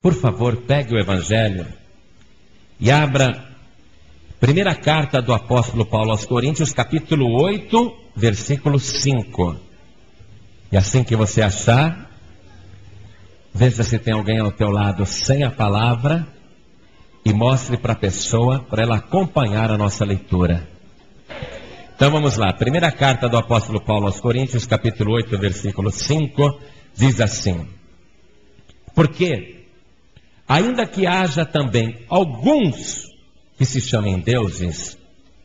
Por favor, pegue o Evangelho e abra primeira carta do apóstolo Paulo aos Coríntios, capítulo 8, versículo 5. E assim que você achar, veja se tem alguém ao teu lado sem a palavra e mostre para a pessoa, para ela acompanhar a nossa leitura. Então vamos lá, primeira carta do apóstolo Paulo aos Coríntios, capítulo 8, versículo 5, diz assim: porque, ainda que haja também alguns que se chamem deuses,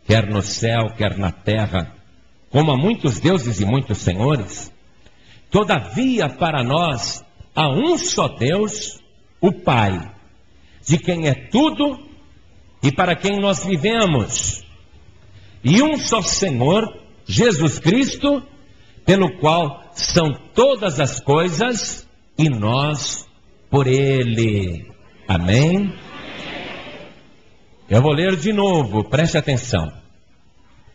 quer no céu, quer na terra, como há muitos deuses e muitos senhores, todavia para nós há um só Deus, o Pai, de quem é tudo e para quem nós vivemos, e um só Senhor, Jesus Cristo, pelo qual são todas as coisas e nós por Ele. Amém? Eu vou ler de novo, preste atenção.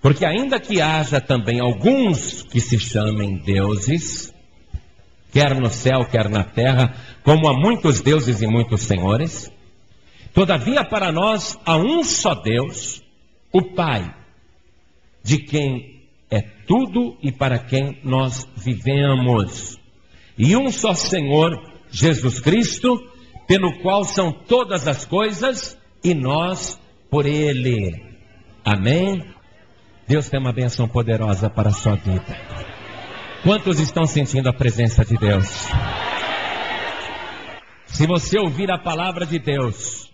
Porque ainda que haja também alguns que se chamem deuses, quer no céu, quer na terra, como há muitos deuses e muitos senhores, todavia para nós há um só Deus, o Pai, de quem é tudo e para quem nós vivemos, e um só Senhor, Jesus Cristo, pelo qual são todas as coisas e nós por Ele. Amém? Deus tem uma bênção poderosa para a sua vida. Quantos estão sentindo a presença de Deus? Se você ouvir a palavra de Deus,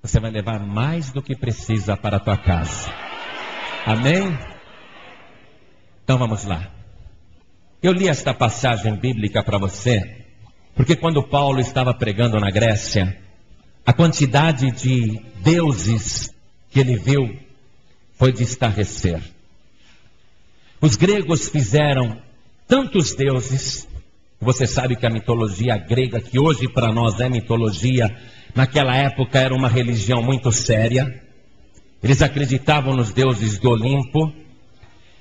você vai levar mais do que precisa para a tua casa. Amém? Então vamos lá. Eu li esta passagem bíblica para você, porque quando Paulo estava pregando na Grécia, a quantidade de deuses que ele viu foi de estarrecer. Os gregos fizeram tantos deuses. Você sabe que a mitologia grega, que hoje para nós é mitologia, naquela época era uma religião muito séria. Eles acreditavam nos deuses do Olimpo,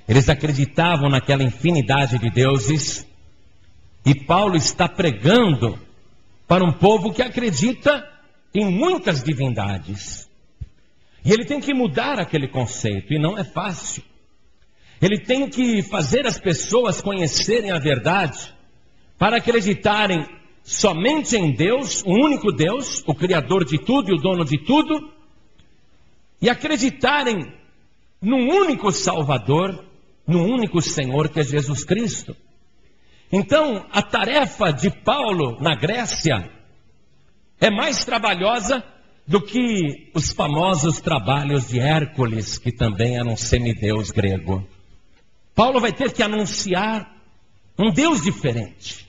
eles acreditavam naquela infinidade de deuses. E Paulo está pregando para um povo que acredita em muitas divindades. E ele tem que mudar aquele conceito, e não é fácil. Ele tem que fazer as pessoas conhecerem a verdade, para acreditarem somente em Deus, um único Deus, o Criador de tudo e o dono de tudo, e acreditarem num único Salvador, num único Senhor que é Jesus Cristo. Então, a tarefa de Paulo na Grécia é mais trabalhosa do que os famosos trabalhos de Hércules, que também era um semideus grego. Paulo vai ter que anunciar um Deus diferente,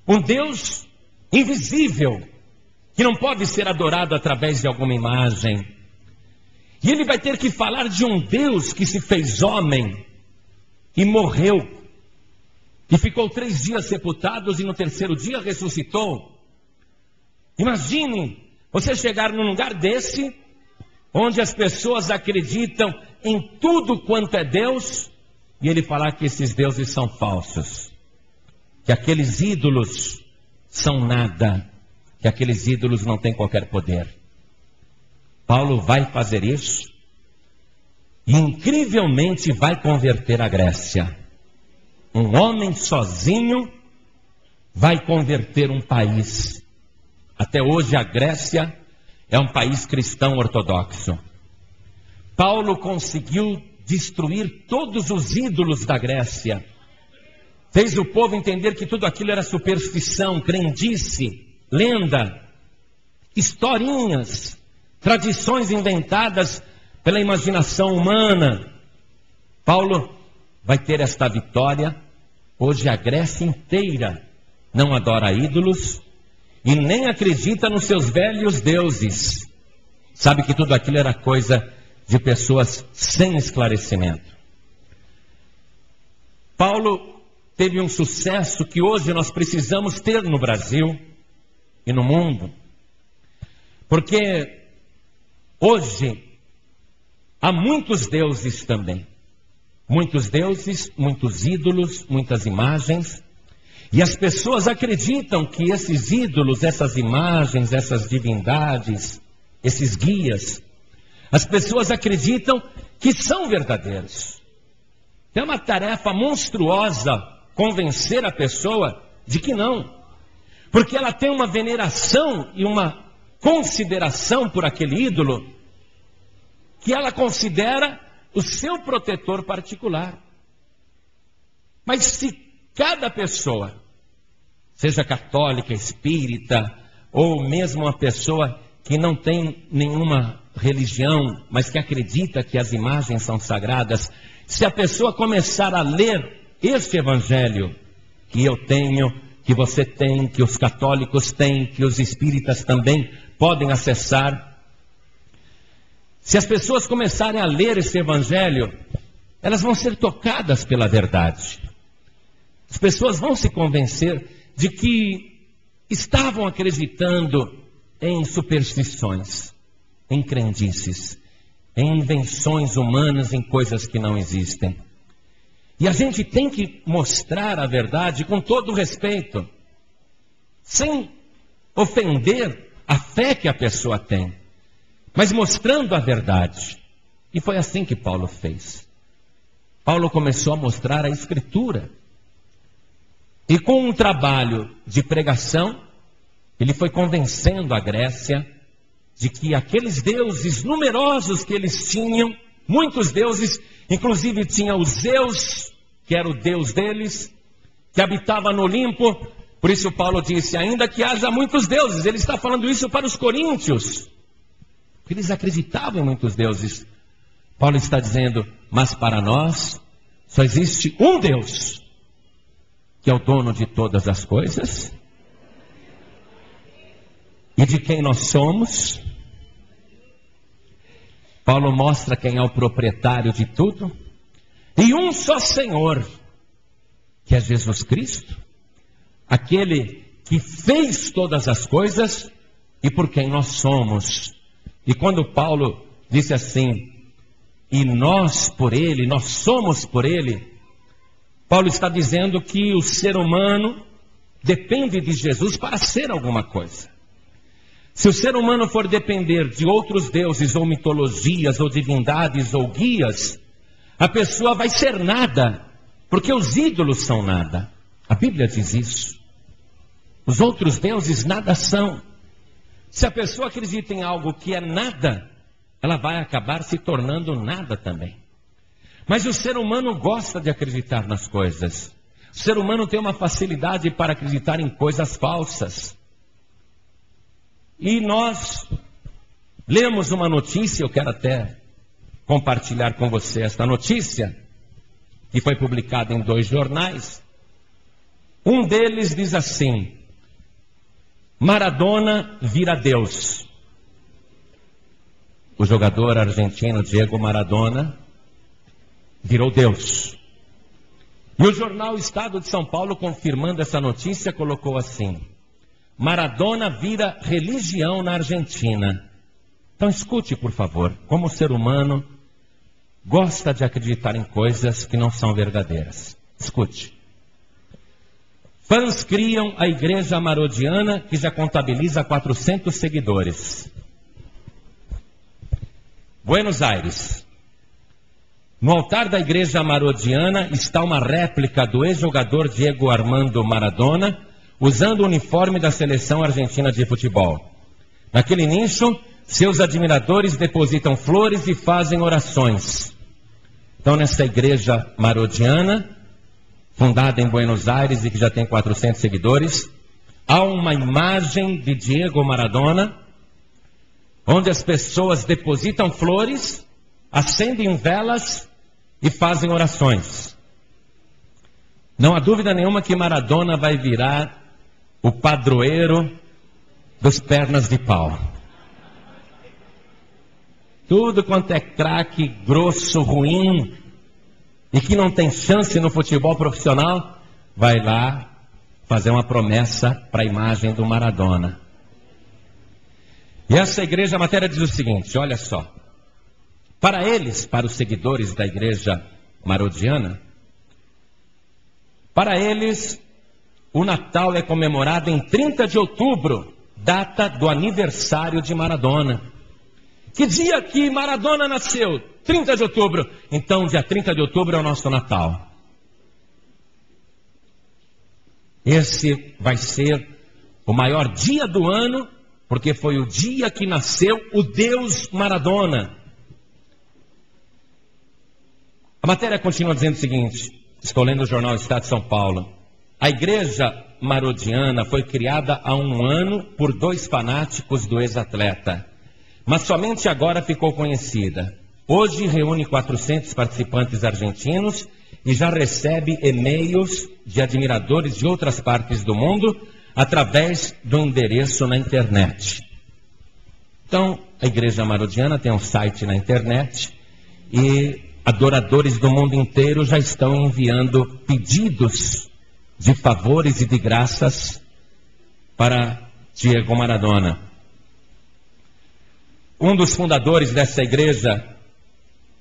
um Deus invisível, que não pode ser adorado através de alguma imagem. E ele vai ter que falar de um Deus que se fez homem e morreu, e ficou 3 dias sepultados e no 3º dia ressuscitou. Imagine você chegar num lugar desse, onde as pessoas acreditam em tudo quanto é Deus, e ele falar que esses deuses são falsos, que aqueles ídolos são nada, que aqueles ídolos não têm qualquer poder. Paulo vai fazer isso e incrivelmente vai converter a Grécia. Um homem sozinho vai converter um país. Até hoje a Grécia é um país cristão ortodoxo. Paulo conseguiu destruir todos os ídolos da Grécia. Fez o povo entender que tudo aquilo era superstição, crendice, lenda, historinhas, tradições inventadas pela imaginação humana. Paulo vai ter esta vitória. Hoje a Grécia inteira não adora ídolos e nem acredita nos seus velhos deuses. Sabe que tudo aquilo era coisa de pessoas sem esclarecimento. Paulo teve um sucesso que hoje nós precisamos ter no Brasil e no mundo. Porque hoje há muitos deuses também. Muitos deuses, muitos ídolos, muitas imagens. E as pessoas acreditam que esses ídolos, essas imagens, essas divindades, esses guias, as pessoas acreditam que são verdadeiros. É uma tarefa monstruosa convencer a pessoa de que não. Porque ela tem uma veneração e uma consideração por aquele ídolo que ela considera o seu protetor particular. Mas se cada pessoa, seja católica, espírita, ou mesmo uma pessoa que não tem nenhuma religião, mas que acredita que as imagens são sagradas, se a pessoa começar a ler este evangelho que eu tenho, que você tem, que os católicos têm, que os espíritas também podem acessar, se as pessoas começarem a ler esse evangelho, elas vão ser tocadas pela verdade. As pessoas vão se convencer de que estavam acreditando em superstições, em crendices, em invenções humanas, em coisas que não existem. E a gente tem que mostrar a verdade com todo o respeito, sem ofender a fé que a pessoa tem, mas mostrando a verdade. E foi assim que Paulo fez. Paulo começou a mostrar a Escritura. E com um trabalho de pregação, ele foi convencendo a Grécia de que aqueles deuses numerosos que eles tinham, muitos deuses, inclusive tinha o Zeus, que era o Deus deles, que habitava no Olimpo. Por isso Paulo disse, ainda que haja muitos deuses, ele está falando isso para os coríntios, porque eles acreditavam em muitos deuses. Paulo está dizendo, mas para nós só existe um Deus, que é o dono de todas as coisas, e de quem nós somos. Paulo mostra quem é o proprietário de tudo, e um só Senhor, que é Jesus Cristo, aquele que fez todas as coisas e por quem nós somos. E quando Paulo disse assim, e nós por ele, nós somos por ele, Paulo está dizendo que o ser humano depende de Jesus para ser alguma coisa. Se o ser humano for depender de outros deuses, ou mitologias, ou divindades, ou guias, a pessoa vai ser nada, porque os ídolos são nada. A Bíblia diz isso. Os outros deuses nada são. Se a pessoa acredita em algo que é nada, ela vai acabar se tornando nada também. Mas o ser humano gosta de acreditar nas coisas. O ser humano tem uma facilidade para acreditar em coisas falsas. E nós lemos uma notícia, eu quero até compartilhar com você esta notícia, que foi publicada em 2 jornais. Um deles diz assim, Maradona vira Deus. O jogador argentino Diego Maradona virou Deus. E o jornal Estado de São Paulo, confirmando essa notícia, colocou assim, Maradona vira religião na Argentina. Então escute, por favor, como o ser humano gosta de acreditar em coisas que não são verdadeiras. Escute. Fãs criam a igreja marodiana, que já contabiliza 400 seguidores. Buenos Aires. No altar da igreja marodiana está uma réplica do ex-jogador Diego Armando Maradona, usando o uniforme da seleção argentina de futebol. Naquele nicho, seus admiradores depositam flores e fazem orações. Então, nessa igreja marodiana, fundada em Buenos Aires e que já tem 400 seguidores, há uma imagem de Diego Maradona, onde as pessoas depositam flores, acendem velas e fazem orações. Não há dúvida nenhuma que Maradona vai virar o padroeiro dos pernas de pau. Tudo quanto é craque, grosso, ruim, e que não tem chance no futebol profissional, vai lá fazer uma promessa para a imagem do Maradona. E essa igreja, a matéria diz o seguinte, olha só. Para eles, para os seguidores da igreja marodiana, para eles, o Natal é comemorado em 30 de outubro, data do aniversário de Maradona. Que dia que Maradona nasceu? 30 de outubro. Então, dia 30 de outubro é o nosso Natal. Esse vai ser o maior dia do ano, porque foi o dia que nasceu o Deus Maradona. A matéria continua dizendo o seguinte, estou lendo o jornal Estado de São Paulo. A igreja marodiana foi criada há 1 ano por 2 fanáticos do ex-atleta, mas somente agora ficou conhecida. Hoje reúne 400 participantes argentinos e já recebe e-mails de admiradores de outras partes do mundo através do endereço na internet. Então, a igreja marodiana tem um site na internet e adoradores do mundo inteiro já estão enviando pedidos de favores e de graças para Diego Maradona. Um dos fundadores dessa igreja,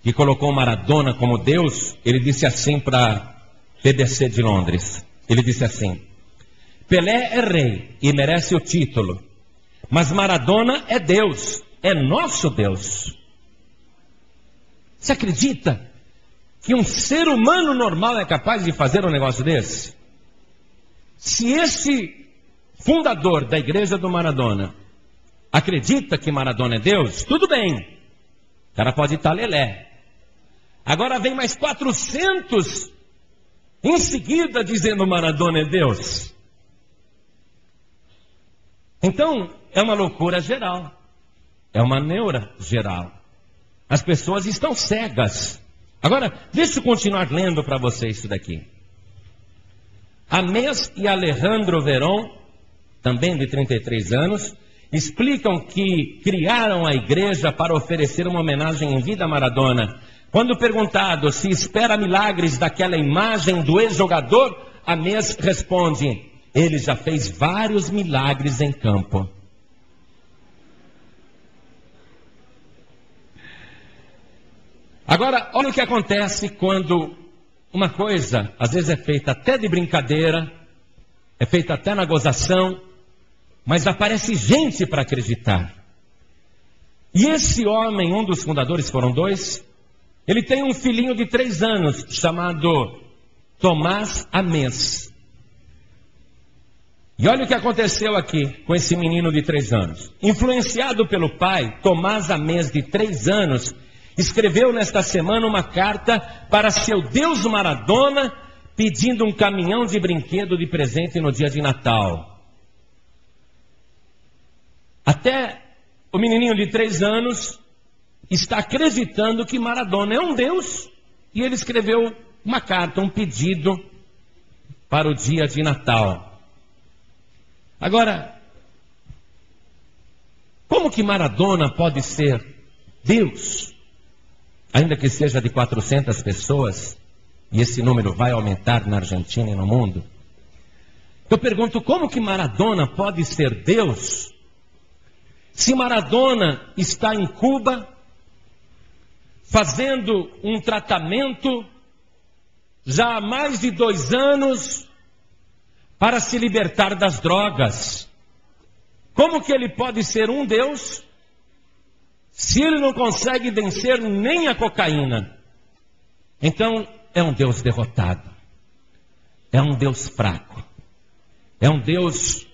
que colocou Maradona como Deus, ele disse assim para a BBC de Londres. Ele disse assim: Pelé é rei e merece o título, mas Maradona é Deus, é nosso Deus. Você acredita que um ser humano normal é capaz de fazer um negócio desse? Se esse fundador da igreja do Maradona acredita que Maradona é Deus, tudo bem. O cara pode estar lelé. Agora vem mais 400 em seguida dizendo Maradona é Deus. Então, é uma loucura geral. É uma neura geral. As pessoas estão cegas. Agora, deixa eu continuar lendo para vocês isso daqui. Amés e Alejandro Verón, também de 33 anos, explicam que criaram a igreja para oferecer uma homenagem em vida a Maradona. Quando perguntado se espera milagres daquela imagem do ex-jogador, Amés responde: ele já fez vários milagres em campo. Agora, olha o que acontece quando uma coisa, às vezes é feita até de brincadeira, é feita até na gozação, mas aparece gente para acreditar. E esse homem, um dos fundadores, foram 2, ele tem um filhinho de 3 anos, chamado Tomás Amés. E olha o que aconteceu aqui com esse menino de 3 anos. Influenciado pelo pai, Tomás Amés, de 3 anos, escreveu nesta semana uma carta para seu Deus Maradona, pedindo um caminhão de brinquedo de presente no dia de Natal. Até o menininho de 3 anos está acreditando que Maradona é um Deus, e ele escreveu uma carta, um pedido para o dia de Natal. Agora, como que Maradona pode ser Deus? Ainda que seja de 400 pessoas, e esse número vai aumentar na Argentina e no mundo. Eu pergunto, como que Maradona pode ser Deus, se Maradona está em Cuba, fazendo um tratamento, já há mais de 2 anos, para se libertar das drogas? Como que ele pode ser um Deus, se ele não consegue vencer nem a cocaína? Então, é um Deus derrotado. É um Deus fraco. É um Deus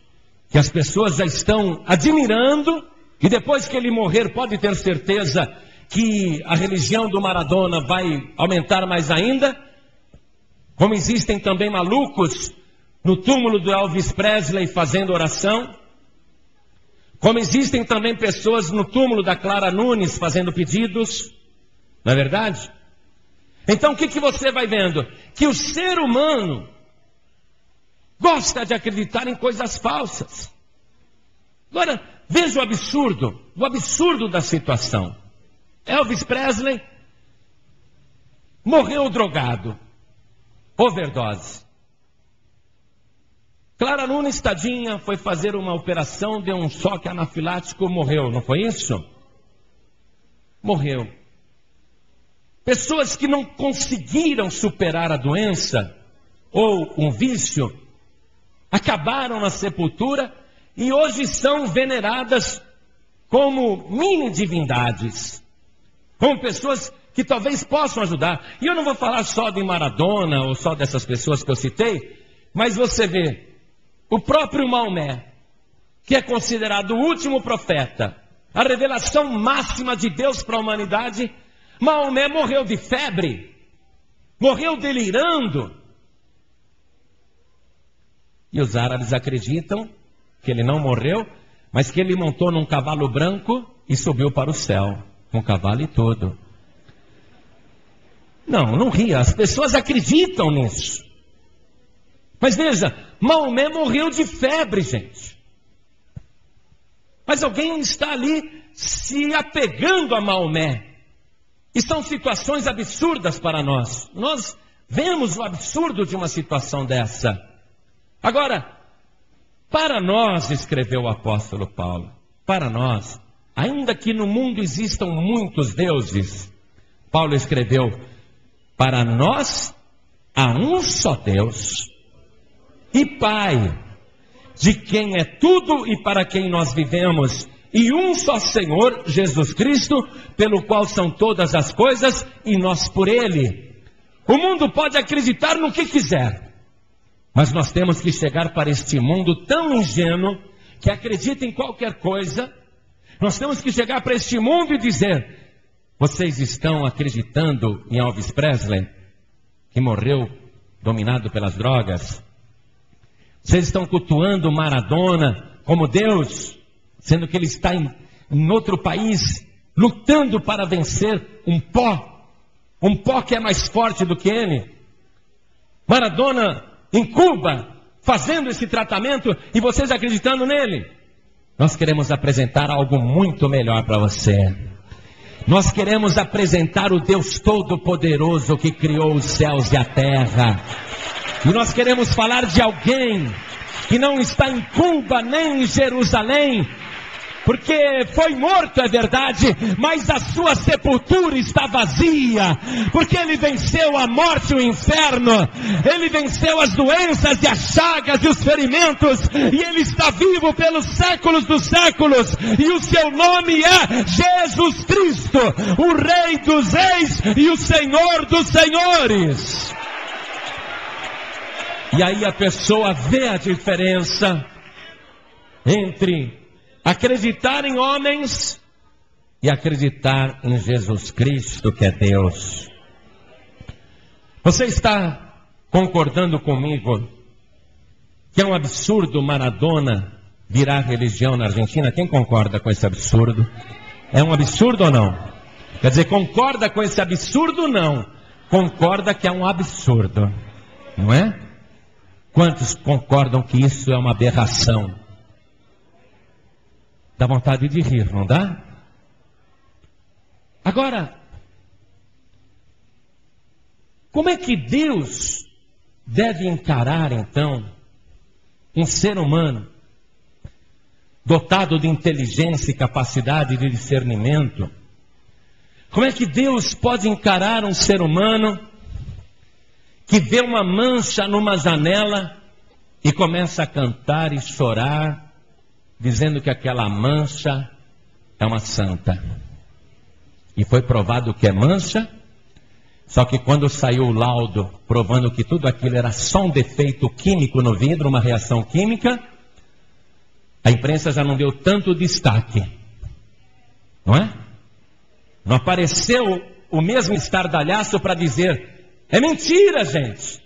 que as pessoas já estão admirando, e depois que ele morrer, pode ter certeza que a religião do Maradona vai aumentar mais ainda. Como existem também malucos no túmulo do Elvis Presley fazendo oração. Como existem também pessoas no túmulo da Clara Nunes fazendo pedidos. Não é verdade? Então o que você vai vendo? Que o ser humano gosta de acreditar em coisas falsas. Agora, veja o absurdo da situação. Elvis Presley morreu drogado, overdose. Clara Nunes, tadinha, foi fazer uma operação, deu um choque anafilático, morreu, não foi isso? Morreu. Pessoas que não conseguiram superar a doença ou um vício, acabaram na sepultura e hoje são veneradas como mini divindades, como pessoas que talvez possam ajudar. E eu não vou falar só de Maradona ou só dessas pessoas que eu citei, mas você vê o próprio Maomé, que é considerado o último profeta, a revelação máxima de Deus para a humanidade. Maomé morreu de febre, morreu delirando. E os árabes acreditam que ele não morreu, mas que ele montou num cavalo branco e subiu para o céu, com cavalo e tudo. Não ria, as pessoas acreditam nisso. Mas veja, Maomé morreu de febre, gente. Mas alguém está ali se apegando a Maomé. E são situações absurdas para nós. Nós vemos o absurdo de uma situação dessa. Agora, para nós, escreveu o apóstolo Paulo, para nós, ainda que no mundo existam muitos deuses, Paulo escreveu, para nós há um só Deus e Pai, de quem é tudo e para quem nós vivemos, e um só Senhor, Jesus Cristo, pelo qual são todas as coisas e nós por Ele. O mundo pode acreditar no que quiser, mas nós temos que chegar para este mundo tão ingênuo, que acredita em qualquer coisa. Nós temos que chegar para este mundo e dizer, vocês estão acreditando em Elvis Presley, que morreu dominado pelas drogas? Vocês estão cultuando Maradona como Deus, sendo que ele está em outro país, lutando para vencer um pó que é mais forte do que ele. Maradona em Cuba, fazendo esse tratamento, e vocês acreditando nele. Nós queremos apresentar algo muito melhor para você. Nós queremos apresentar o Deus Todo-Poderoso que criou os céus e a terra. E nós queremos falar de alguém que não está em Cuba nem em Jerusalém, porque foi morto, é verdade, mas a sua sepultura está vazia, porque ele venceu a morte e o inferno, ele venceu as doenças e as chagas e os ferimentos, e ele está vivo pelos séculos dos séculos, e o seu nome é Jesus Cristo, o Rei dos Reis e o Senhor dos Senhores. E aí a pessoa vê a diferença entre acreditar em homens e acreditar em Jesus Cristo, que é Deus. Você está concordando comigo que é um absurdo Maradona virar religião na Argentina? Quem concorda com esse absurdo? É um absurdo ou não? Quer dizer, concorda com esse absurdo ou não? Concorda que é um absurdo, não é? Quantos concordam que isso é uma aberração? Dá vontade de rir, não dá? Agora, como é que Deus deve encarar então um ser humano dotado de inteligência e capacidade de discernimento? Como é que Deus pode encarar um ser humano que vê uma mancha numa janela e começa a cantar e chorar, dizendo que aquela mancha é uma santa? E foi provado que é mancha, só que quando saiu o laudo provando que tudo aquilo era só um defeito químico no vidro, uma reação química, a imprensa já não deu tanto destaque, não é? Não apareceu o mesmo estardalhaço para dizer, é mentira, gente,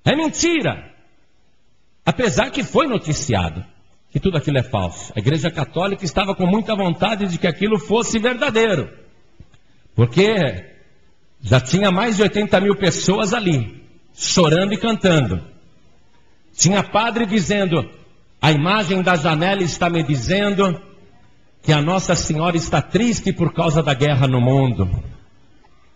é mentira. Apesar que foi noticiado que tudo aquilo é falso. A Igreja Católica estava com muita vontade de que aquilo fosse verdadeiro, porque já tinha mais de 80 mil pessoas ali, chorando e cantando. Tinha padre dizendo, a imagem da janela está me dizendo que a Nossa Senhora está triste por causa da guerra no mundo.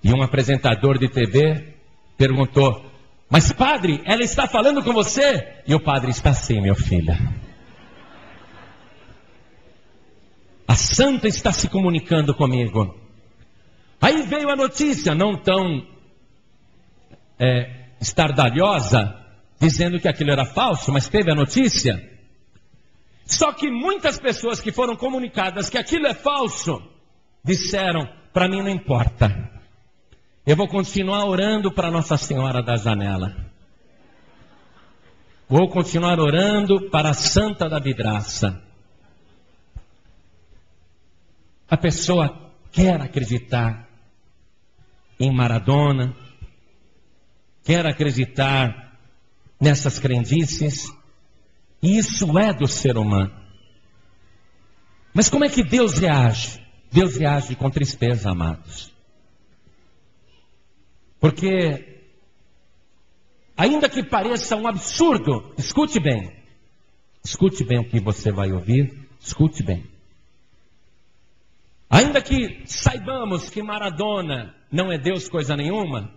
E um apresentador de TV perguntou, mas padre, ela está falando com você? E o padre, está sim, meu filho. A santa está se comunicando comigo. Aí veio a notícia, não tão estardalhosa, dizendo que aquilo era falso, mas teve a notícia. Só que muitas pessoas que foram comunicadas que aquilo é falso, disseram, para mim não importa. Eu vou continuar orando para Nossa Senhora da Janela. Vou continuar orando para a Santa da Vidraça. A pessoa quer acreditar em Maradona, quer acreditar nessas crendices, e isso é do ser humano. Mas como é que Deus reage? Deus reage com tristeza, amados. Porque, ainda que pareça um absurdo, escute bem o que você vai ouvir, escute bem. Ainda que saibamos que Maradona não é Deus coisa nenhuma,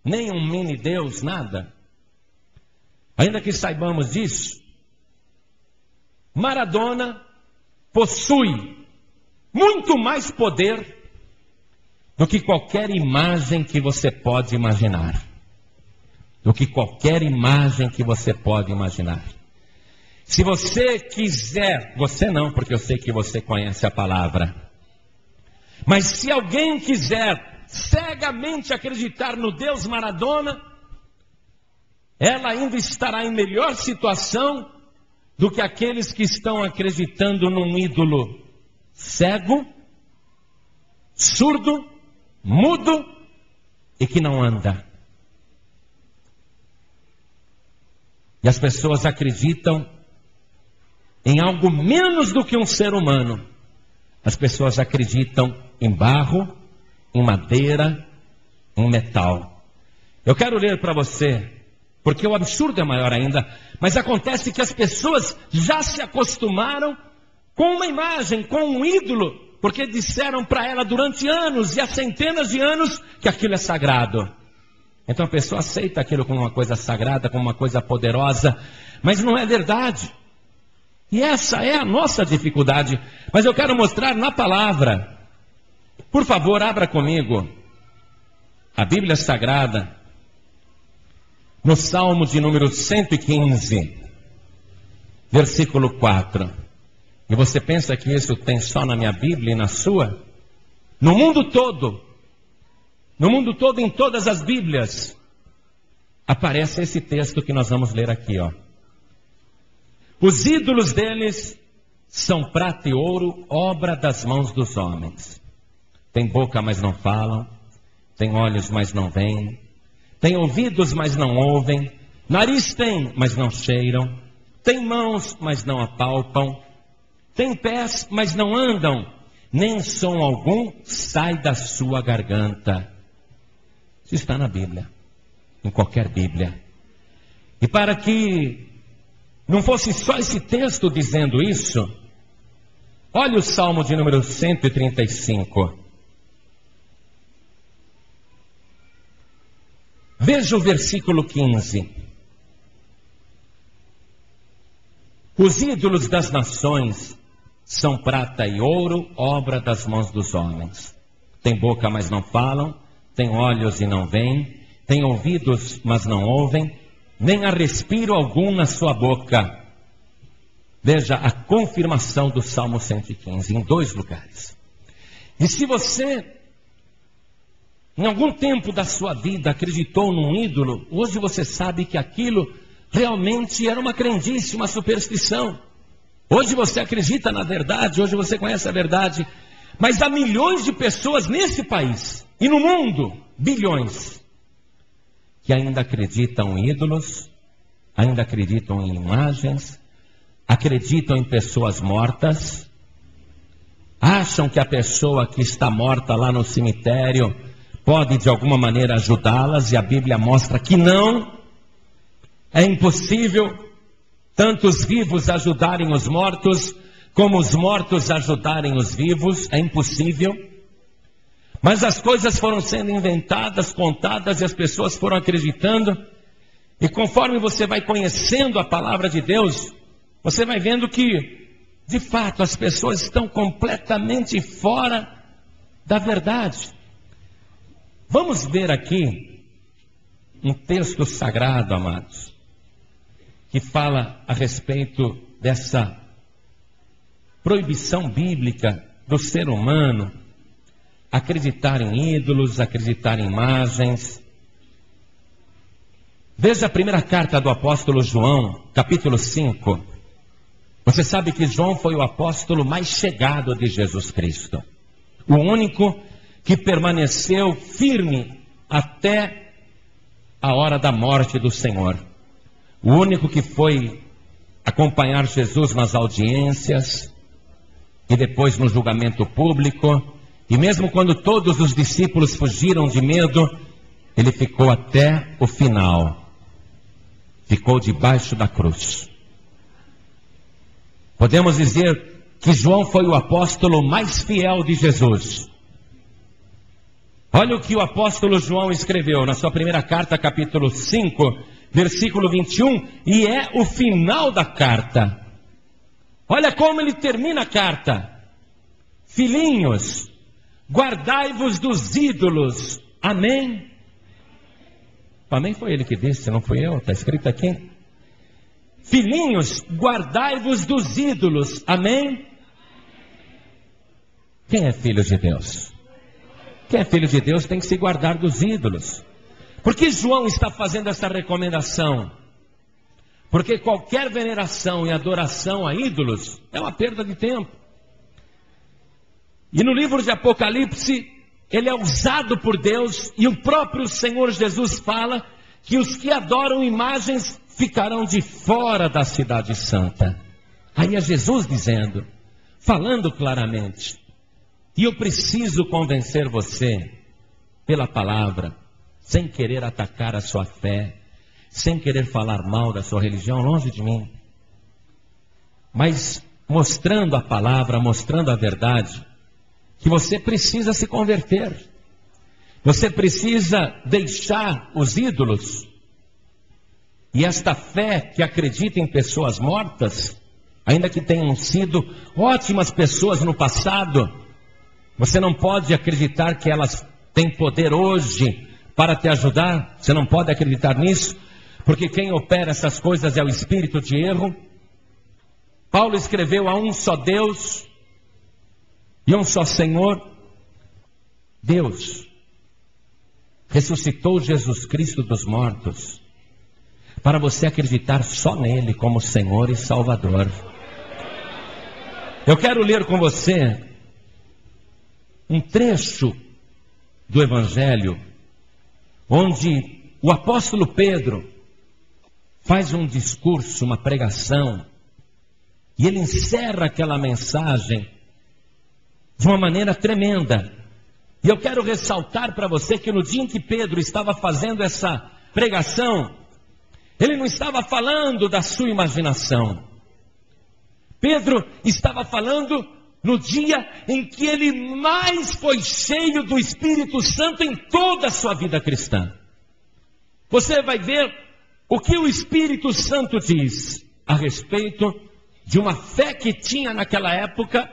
nem um mini Deus, nada. Ainda que saibamos disso, Maradona possui muito mais poder do que qualquer imagem que você pode imaginar. Do que qualquer imagem que você pode imaginar. Se você quiser, você não, porque eu sei que você conhece a palavra. Mas se alguém quiser cegamente acreditar no Deus Maradona, ela ainda estará em melhor situação do que aqueles que estão acreditando num ídolo cego, surdo, mudo e que não anda. E as pessoas acreditam em algo menos do que um ser humano. As pessoas acreditam em barro, em madeira, em metal. Eu quero ler para você, porque o absurdo é maior ainda, mas acontece que as pessoas já se acostumaram com uma imagem, com um ídolo, porque disseram para ela durante anos e há centenas de anos que aquilo é sagrado. Então a pessoa aceita aquilo como uma coisa sagrada, como uma coisa poderosa, mas não é verdade. E essa é a nossa dificuldade. Mas eu quero mostrar na palavra. Por favor, abra comigo a Bíblia Sagrada, no Salmo de número 115, versículo 4. E você pensa que isso tem só na minha Bíblia e na sua? No mundo todo, em todas as Bíblias, aparece esse texto que nós vamos ler aqui, ó. Os ídolos deles são prata e ouro, obra das mãos dos homens. Tem boca, mas não falam. Tem olhos, mas não veem. Tem ouvidos, mas não ouvem. Nariz tem, mas não cheiram. Tem mãos, mas não apalpam. Tem pés, mas não andam. Nem som algum sai da sua garganta. Isso está na Bíblia. Em qualquer Bíblia. E para que não fosse só esse texto dizendo isso, olha o Salmo de número 135. Veja o versículo 15. Os ídolos das nações são prata e ouro, obra das mãos dos homens. Tem boca, mas não falam. Tem olhos e não veem. Tem ouvidos, mas não ouvem. Nem há respiro algum na sua boca. Veja a confirmação do Salmo 115, em 2 lugares. E se você, em algum tempo da sua vida, acreditou num ídolo, hoje você sabe que aquilo realmente era uma crendice, uma superstição. Hoje você acredita na verdade, hoje você conhece a verdade. Mas há milhões de pessoas nesse país, e no mundo, bilhões, que ainda acreditam em ídolos, ainda acreditam em imagens, acreditam em pessoas mortas, acham que a pessoa que está morta lá no cemitério pode de alguma maneira ajudá-las, e a Bíblia mostra que não, é impossível tanto os vivos ajudarem os mortos, como os mortos ajudarem os vivos, é impossível. Mas as coisas foram sendo inventadas, contadas, e as pessoas foram acreditando. E conforme você vai conhecendo a palavra de Deus, você vai vendo que, de fato, as pessoas estão completamente fora da verdade. Vamos ver aqui um texto sagrado, amados. que fala a respeito dessa proibição bíblica do ser humano acreditar em ídolos, acreditar em imagens. Veja a primeira carta do apóstolo João, capítulo 5. Você sabe que João foi o apóstolo mais chegado de Jesus Cristo. O único que permaneceu firme até a hora da morte do Senhor. O único que foi acompanhar Jesus nas audiências e depois no julgamento público. E mesmo quando todos os discípulos fugiram de medo, ele ficou até o final. Ficou debaixo da cruz. Podemos dizer que João foi o apóstolo mais fiel de Jesus. Olha o que o apóstolo João escreveu na sua primeira carta, capítulo 5, versículo 21, e é o final da carta. Olha como ele termina a carta. Filhinhos, guardai-vos dos ídolos. Amém? Amém foi ele que disse, não fui eu, está escrito aqui. Filhinhos, guardai-vos dos ídolos. Amém? Quem é filho de Deus? Quem é filho de Deus tem que se guardar dos ídolos. Por que João está fazendo essa recomendação? Porque qualquer veneração e adoração a ídolos é uma perda de tempo. E no livro de Apocalipse, ele é usado por Deus, e o próprio Senhor Jesus fala que os que adoram imagens ficarão de fora da cidade santa. Aí é Jesus dizendo, falando claramente, e eu preciso convencer você, pela palavra, sem querer atacar a sua fé, sem querer falar mal da sua religião, longe de mim, mas mostrando a palavra, mostrando a verdade, que você precisa se converter. Você precisa deixar os ídolos. E esta fé que acredita em pessoas mortas, ainda que tenham sido ótimas pessoas no passado, você não pode acreditar que elas têm poder hoje para te ajudar. Você não pode acreditar nisso, porque quem opera essas coisas é o espírito de erro. Paulo escreveu: a um só Deus e um só Senhor. Deus ressuscitou Jesus Cristo dos mortos para você acreditar só nele como Senhor e Salvador. Eu quero ler com você um trecho do Evangelho onde o apóstolo Pedro faz um discurso, uma pregação, e ele encerra aquela mensagem de uma maneira tremenda. E eu quero ressaltar para você que no dia em que Pedro estava fazendo essa pregação, ele não estava falando da sua imaginação. Pedro estava falando no dia em que ele mais foi cheio do Espírito Santo em toda a sua vida cristã. Você vai ver o que o Espírito Santo diz a respeito de uma fé que tinha naquela época.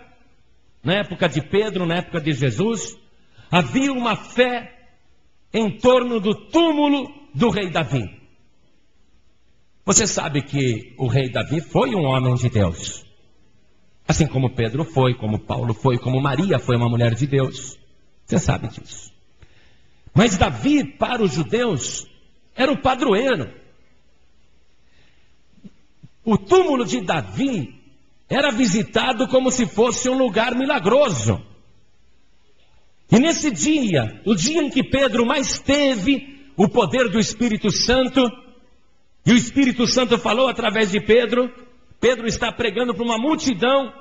Na época de Pedro, na época de Jesus, havia uma fé em torno do túmulo do rei Davi. Você sabe que o rei Davi foi um homem de Deus. Assim como Pedro foi, como Paulo foi, como Maria foi uma mulher de Deus. Você sabe disso. Mas Davi, para os judeus, era o padroeiro. O túmulo de Davi era visitado como se fosse um lugar milagroso. E nesse dia, o dia em que Pedro mais teve o poder do Espírito Santo, e o Espírito Santo falou através de Pedro, Pedro está pregando para uma multidão.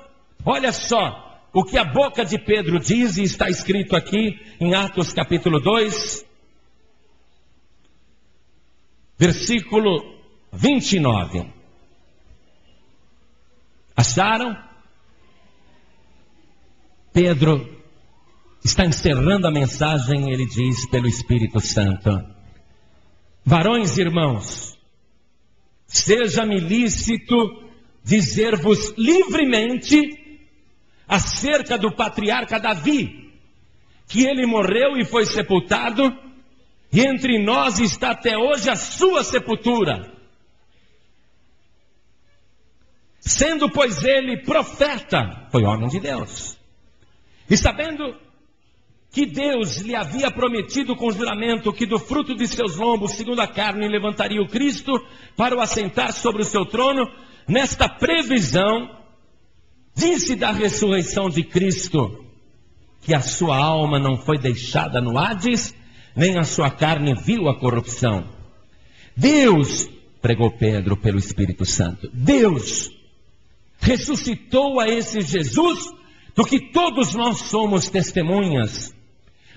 Olha só o que a boca de Pedro diz, e está escrito aqui em Atos capítulo 2, versículo 29. Acharam? Pedro está encerrando a mensagem, ele diz pelo Espírito Santo: varões e irmãos, seja-me lícito dizer-vos livremente acerca do patriarca Davi, que ele morreu e foi sepultado, e entre nós está até hoje a sua sepultura. Sendo, pois, ele profeta, foi homem de Deus. E sabendo que Deus lhe havia prometido com juramento que do fruto de seus lombos, segundo a carne, levantaria o Cristo para o assentar sobre o seu trono, nesta previsão, disse da ressurreição de Cristo, que a sua alma não foi deixada no Hades, nem a sua carne viu a corrupção. Deus, pregou Pedro pelo Espírito Santo, Deus ressuscitou a esse Jesus, do que todos nós somos testemunhas.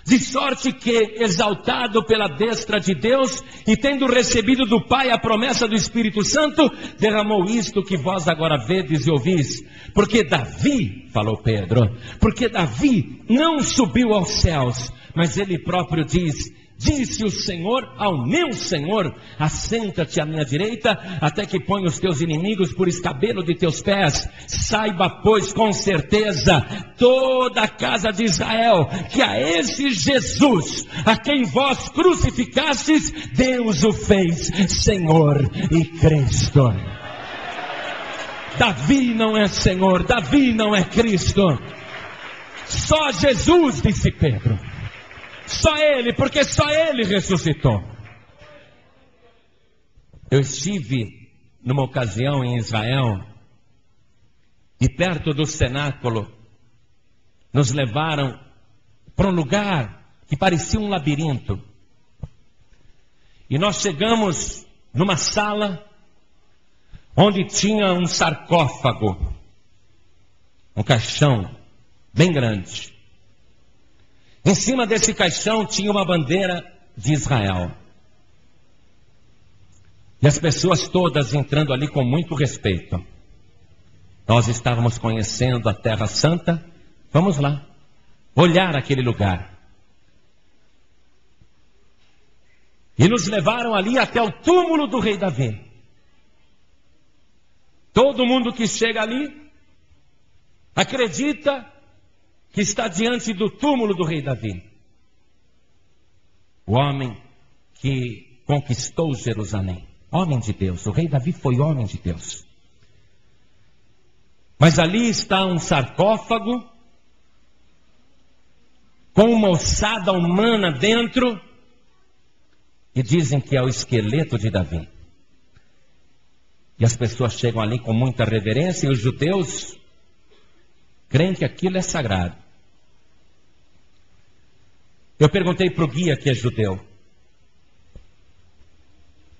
De sorte que, exaltado pela destra de Deus, e tendo recebido do Pai a promessa do Espírito Santo, derramou isto que vós agora vedes e ouvis. Porque Davi, falou Pedro, porque Davi não subiu aos céus, mas ele próprio diz, disse o Senhor ao meu Senhor, assenta-te à minha direita, até que ponha os teus inimigos por escabelo de teus pés. Saiba, pois, com certeza, toda a casa de Israel, que a esse Jesus, a quem vós crucificastes, Deus o fez Senhor e Cristo. Davi não é Senhor, Davi não é Cristo. Só Jesus, disse Pedro. Só Ele, porque só Ele ressuscitou. Eu estive numa ocasião em Israel, e perto do cenáculo, nos levaram para um lugar que parecia um labirinto. E nós chegamos numa sala, onde tinha um sarcófago, um caixão bem grande. Em cima desse caixão tinha uma bandeira de Israel. E as pessoas todas entrando ali com muito respeito. Nós estávamos conhecendo a Terra Santa. Vamos lá, olhar aquele lugar. E nos levaram ali até o túmulo do rei Davi. Todo mundo que chega ali acredita que está diante do túmulo do rei Davi. O homem que conquistou Jerusalém. Homem de Deus. O rei Davi foi homem de Deus. Mas ali está um sarcófago com uma ossada humana dentro, e dizem que é o esqueleto de Davi. E as pessoas chegam ali com muita reverência, e os judeus creem que aquilo é sagrado. Eu perguntei para o guia, que é judeu.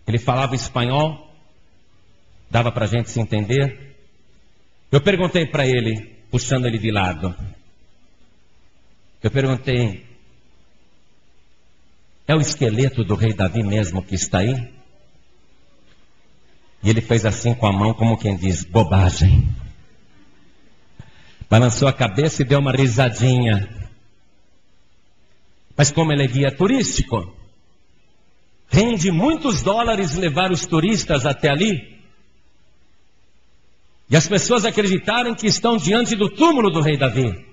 Ele falava espanhol, dava para a gente se entender. Eu perguntei para ele, puxando ele de lado. Eu perguntei, é o esqueleto do rei Davi mesmo que está aí? E ele fez assim com a mão, como quem diz, bobagem. Balançou a cabeça e deu uma risadinha. Mas como ele é guia turístico, rende muitos dólares levar os turistas até ali. E as pessoas acreditaram que estão diante do túmulo do rei Davi.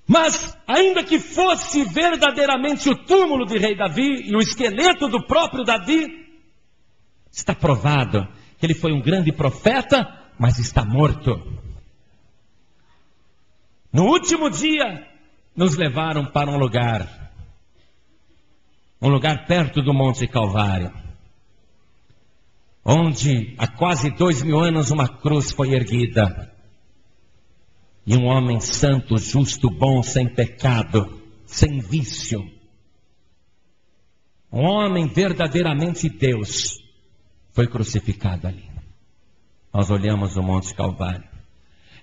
Mas, ainda que fosse verdadeiramente o túmulo de rei Davi e o esqueleto do próprio Davi, está provado que ele foi um grande profeta, mas está morto. No último dia, nos levaram para um lugar perto do Monte Calvário, onde há quase 2000 anos uma cruz foi erguida, e um homem santo, justo, bom, sem pecado, sem vício, um homem verdadeiramente Deus, foi crucificado ali. Nós olhamos o Monte Calvário.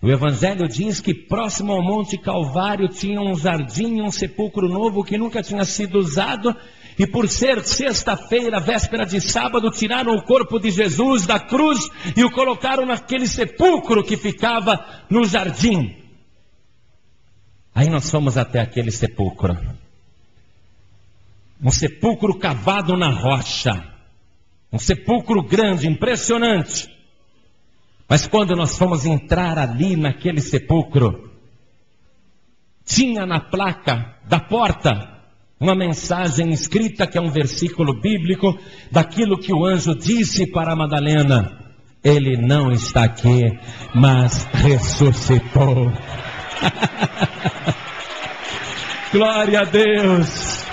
O Evangelho diz que próximo ao Monte Calvário tinha um jardim, um sepulcro novo que nunca tinha sido usado. E por ser sexta-feira, véspera de sábado, tiraram o corpo de Jesus da cruz e o colocaram naquele sepulcro que ficava no jardim. Aí nós fomos até aquele sepulcro. Um sepulcro cavado na rocha. Um sepulcro grande, impressionante. Mas quando nós fomos entrar ali naquele sepulcro, tinha na placa da porta uma mensagem escrita, que é um versículo bíblico, daquilo que o anjo disse para Madalena: Ele não está aqui, mas ressuscitou. Glória a Deus.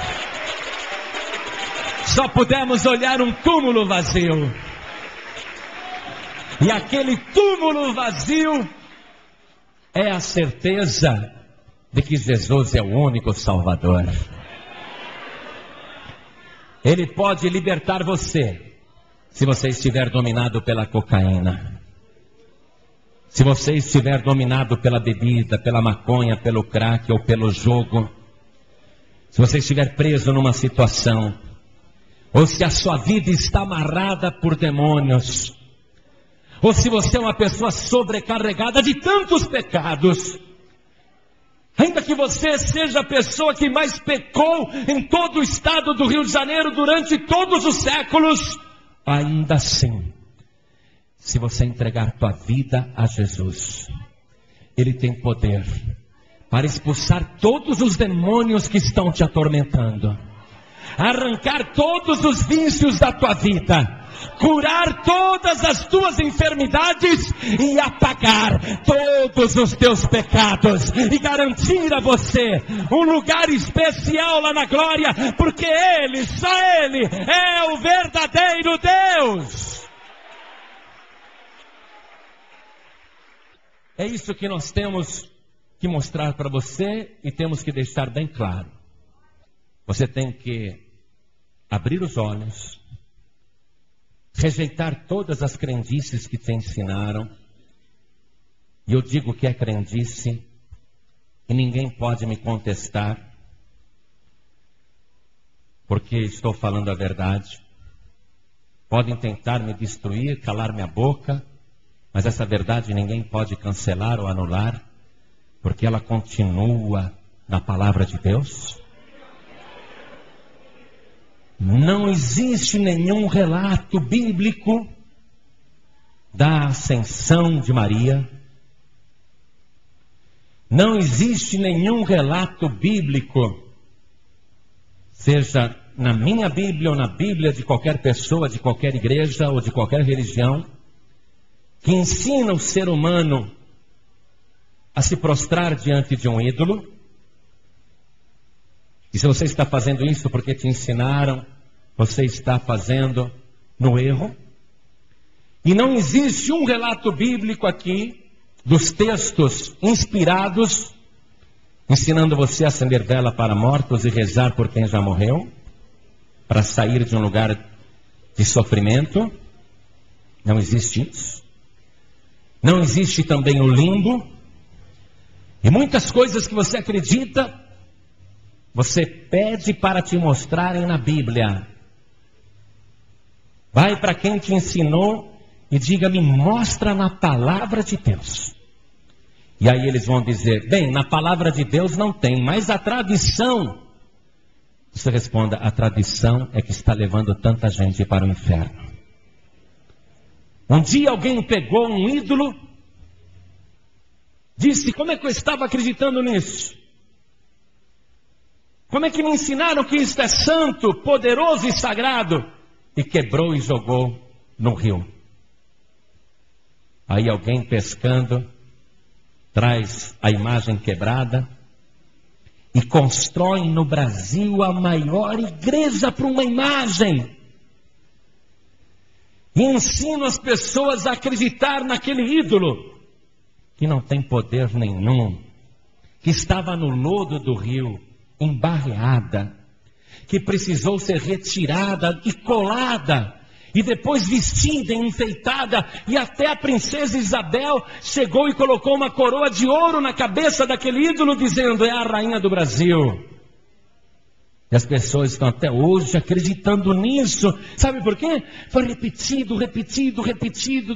Só pudemos olhar um túmulo vazio. E aquele túmulo vazio é a certeza de que Jesus é o único Salvador. Ele pode libertar você se você estiver dominado pela cocaína. Se você estiver dominado pela bebida, pela maconha, pelo crack ou pelo jogo. Se você estiver preso numa situação, ou se a sua vida está amarrada por demônios, ou se você é uma pessoa sobrecarregada de tantos pecados, ainda que você seja a pessoa que mais pecou em todo o estado do Rio de Janeiro durante todos os séculos, ainda assim, se você entregar tua vida a Jesus, Ele tem poder para expulsar todos os demônios que estão te atormentando, arrancar todos os vícios da tua vida, curar todas as tuas enfermidades e apagar todos os teus pecados e garantir a você um lugar especial lá na glória, porque Ele, só Ele, é o verdadeiro Deus. É isso que nós temos que mostrar para você e temos que deixar bem claro. Você tem que abrir os olhos, rejeitar todas as crendices que te ensinaram. E eu digo que é crendice e ninguém pode me contestar, porque estou falando a verdade. Podem tentar me destruir, calar minha boca, mas essa verdade ninguém pode cancelar ou anular, porque ela continua na palavra de Deus. Não existe nenhum relato bíblico da ascensão de Maria. Não existe nenhum relato bíblico, seja na minha Bíblia ou na Bíblia de qualquer pessoa, de qualquer igreja ou de qualquer religião, que ensina o ser humano a se prostrar diante de um ídolo. E se você está fazendo isso porque te ensinaram, você está fazendo no erro. E não existe um relato bíblico aqui, dos textos inspirados, ensinando você a acender vela para mortos e rezar por quem já morreu, para sair de um lugar de sofrimento. Não existe isso. Não existe também o limbo. E muitas coisas que você acredita, você pede para te mostrarem na Bíblia. Vai para quem te ensinou e diga: me mostra na palavra de Deus. E aí eles vão dizer: bem, na palavra de Deus não tem, mas a tradição. Você responda: a tradição é que está levando tanta gente para o inferno. Um dia alguém pegou um ídolo, disse: como é que eu estava acreditando nisso? Como é que me ensinaram que isto é santo, poderoso e sagrado? E quebrou e jogou no rio. Aí alguém pescando, traz a imagem quebrada e constrói no Brasil a maior igreja para uma imagem. E ensina as pessoas a acreditar naquele ídolo, que não tem poder nenhum, que estava no lodo do rio, embarreada, que precisou ser retirada e colada, e depois vestida e enfeitada, e até a princesa Isabel chegou e colocou uma coroa de ouro na cabeça daquele ídolo, dizendo: é a rainha do Brasil. E as pessoas estão até hoje acreditando nisso. Sabe por quê? Foi repetido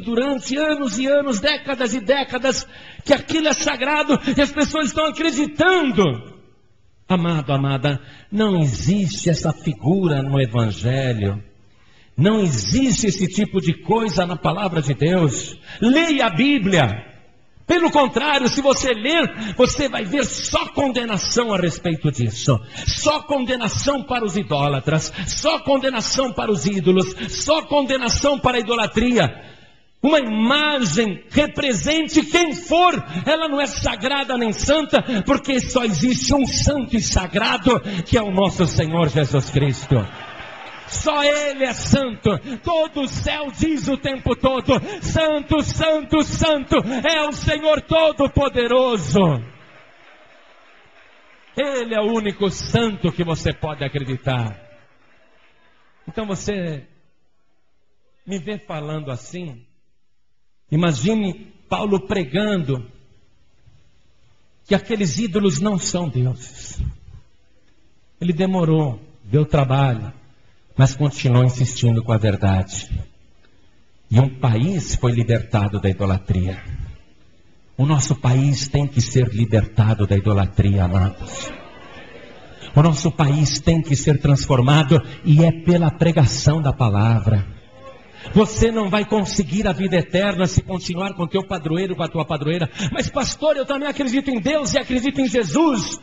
durante anos e anos, décadas e décadas, que aquilo é sagrado, e as pessoas estão acreditando. Amado, amada, não existe essa figura no Evangelho. Não existe esse tipo de coisa na palavra de Deus. Leia a Bíblia. Pelo contrário, se você ler, você vai ver só condenação a respeito disso. Só condenação para os idólatras, só condenação para os ídolos, só condenação para a idolatria. uma imagem represente quem for, ela não é sagrada nem santa, porque só existe um santo e sagrado, que é o nosso Senhor Jesus Cristo. Só Ele é santo. Todo o céu diz o tempo todo: santo, santo, santo é o Senhor Todo-Poderoso. Ele é o único santo que você pode acreditar. Então você me vê falando assim. Imagine Paulo pregando que aqueles ídolos não são deuses. Ele demorou, deu trabalho, mas continuou insistindo com a verdade. E um país foi libertado da idolatria. O nosso país tem que ser libertado da idolatria, amados. O nosso país tem que ser transformado, e é pela pregação da palavra. Você não vai conseguir a vida eterna se continuar com o teu padroeiro, com a tua padroeira. Mas pastor, eu também acredito em Deus e acredito em Jesus.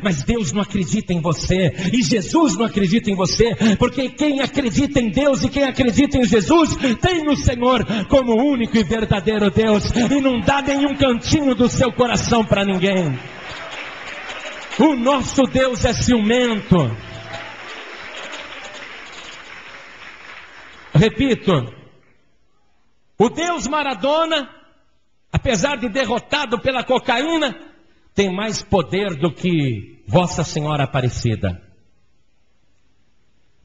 Mas Deus não acredita em você, e Jesus não acredita em você, porque quem acredita em Deus e quem acredita em Jesus, tem o Senhor como único e verdadeiro Deus, e não dá nenhum cantinho do seu coração para ninguém. O nosso Deus é ciumento. Repito, o Deus Maradona, apesar de derrotado pela cocaína, tem mais poder do que Vossa Senhora Aparecida.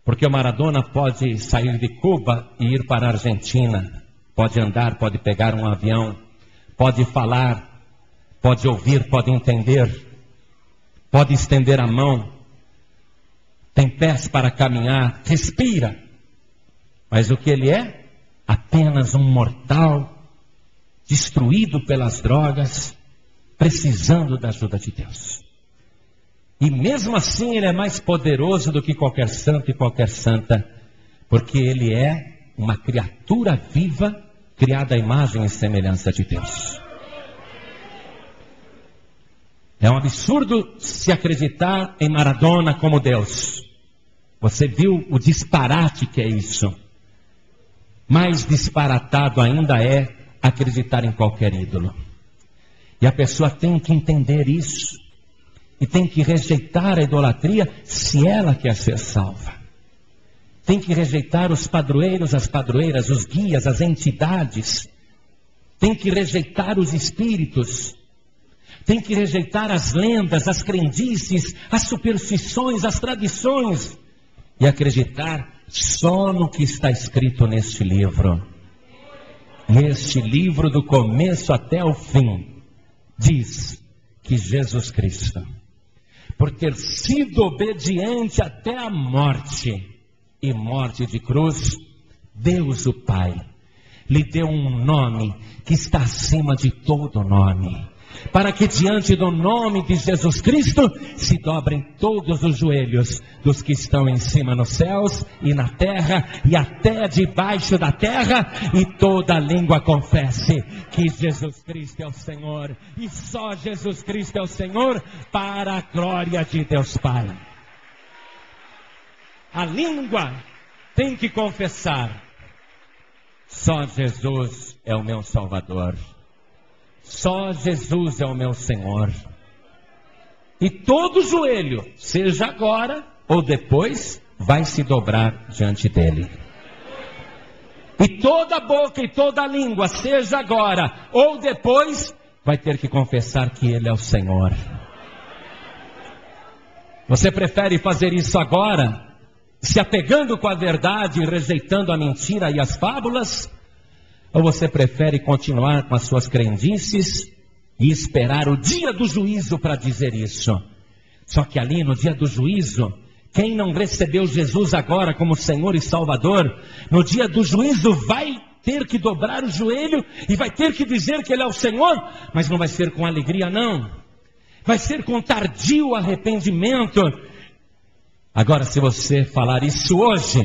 Porque o Maradona pode sair de Cuba e ir para a Argentina, pode andar, pode pegar um avião, pode falar, pode ouvir, pode entender, pode estender a mão, tem pés para caminhar, respira. Mas o que ele é? Apenas um mortal, destruído pelas drogas, precisando da ajuda de Deus. E mesmo assim ele é mais poderoso do que qualquer santo e qualquer santa, porque ele é uma criatura viva, criada à imagem e semelhança de Deus. É um absurdo se acreditar em Maradona como Deus. Você viu o disparate que é isso? Mais disparatado ainda é acreditar em qualquer ídolo. E a pessoa tem que entender isso. E tem que rejeitar a idolatria se ela quer ser salva. Tem que rejeitar os padroeiros, as padroeiras, os guias, as entidades. Tem que rejeitar os espíritos. Tem que rejeitar as lendas, as crendices, as superstições, as tradições. E acreditar só no que está escrito neste livro. Neste livro, do começo até o fim, diz que Jesus Cristo, por ter sido obediente até a morte, e morte de cruz, Deus o Pai lhe deu um nome que está acima de todo nome, para que diante do nome de Jesus Cristo se dobrem todos os joelhos dos que estão em cima nos céus e na terra e até debaixo da terra, e toda língua confesse que Jesus Cristo é o Senhor, e só Jesus Cristo é o Senhor, para a glória de Deus Pai. A língua tem que confessar: só Jesus é o meu Salvador. Só Jesus é o meu Senhor. E todo joelho, seja agora ou depois, vai se dobrar diante dele. E toda boca e toda língua, seja agora ou depois, vai ter que confessar que ele é o Senhor. Você prefere fazer isso agora, se apegando com a verdade e rejeitando a mentira e as fábulas? Ou você prefere continuar com as suas crendices e esperar o dia do juízo para dizer isso? Só que ali no dia do juízo, quem não recebeu Jesus agora como Senhor e Salvador, no dia do juízo vai ter que dobrar o joelho e vai ter que dizer que Ele é o Senhor, mas não vai ser com alegria não. Vai ser com tardio arrependimento. Agora, se você falar isso hoje,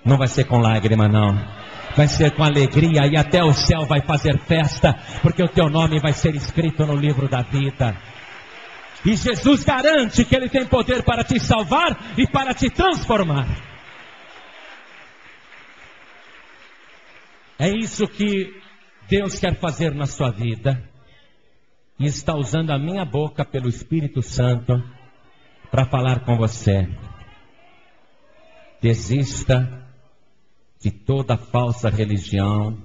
não vai ser com lágrima não. Vai ser com alegria, e até o céu vai fazer festa, porque o teu nome vai ser escrito no livro da vida. E Jesus garante que Ele tem poder para te salvar e para te transformar. É isso que Deus quer fazer na sua vida. E está usando a minha boca pelo Espírito Santo para falar com você. Desista de toda falsa religião.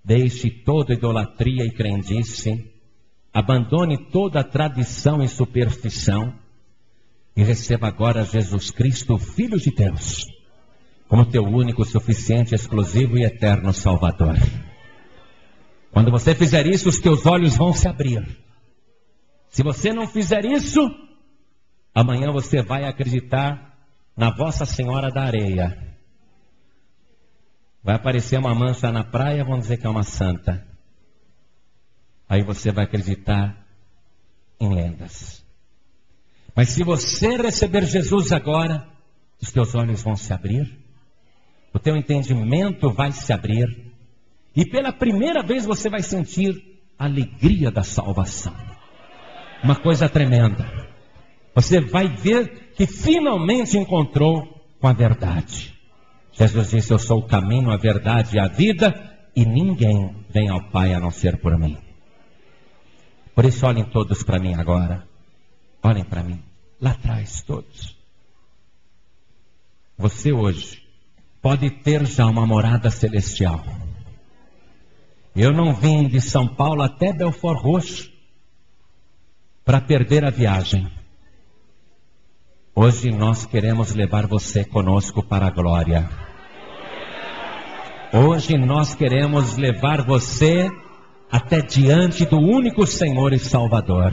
Deixe toda idolatria e crendice. Abandone toda tradição e superstição. E receba agora Jesus Cristo, o Filho de Deus, como teu único, suficiente, exclusivo e eterno Salvador. Quando você fizer isso, os teus olhos vão se abrir. Se você não fizer isso, amanhã você vai acreditar na Vossa Senhora da Areia. Vai aparecer uma mancha na praia, vão dizer que é uma santa. Aí você vai acreditar em lendas. Mas se você receber Jesus agora, os teus olhos vão se abrir, o teu entendimento vai se abrir, e pela primeira vez você vai sentir a alegria da salvação. Uma coisa tremenda. Você vai ver que finalmente encontrou com a verdade. Jesus disse: eu sou o caminho, a verdade e a vida, e ninguém vem ao Pai a não ser por mim. Por isso olhem todos para mim agora. Olhem para mim, lá atrás todos. Você hoje pode ter já uma morada celestial. Eu não vim de São Paulo até Belfort Roxo para perder a viagem. Hoje nós queremos levar você conosco para a glória. Hoje nós queremos levar você até diante do único Senhor e Salvador.